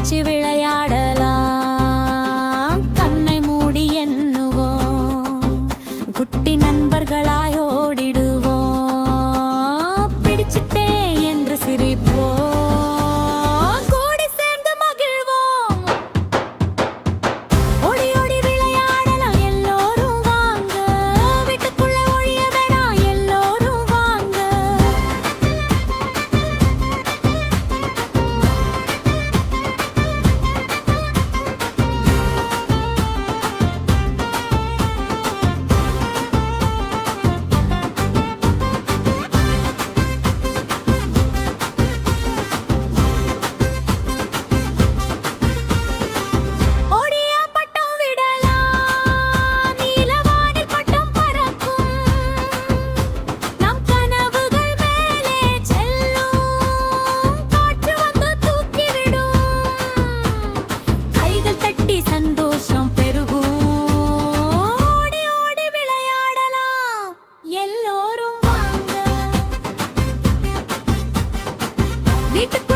பிடிச்சு விளையாடலாம். கண்ணை மூடி எண்ணுவோம், குட்டி நண்பர்களாய் ஓடிடுவோம். பிடிச்சிட்டே என்று சிரிப்போம், கூடி சேர்ந்து மகிழ்வோம். ஓடி ஓடி விளையாடலாம் எல்லோரும் வாங்க, வீட்டுக்குள்ள ஒழிய வேணாம் எல்லோரும் வாங்க. ஓடியா பட்டம் விடலாம், நீலவானில் பட்டம் பறக்கும். நம் கனவுகள் மேலே செல்லும், காற்று வந்து தூக்கிவிடும். கைகள் தட்டி சந்தோஷம் பெருகும், ஓடி ஓடி விளையாடலாம் எல்லோரும் வாங்க. வீட்டுக்கு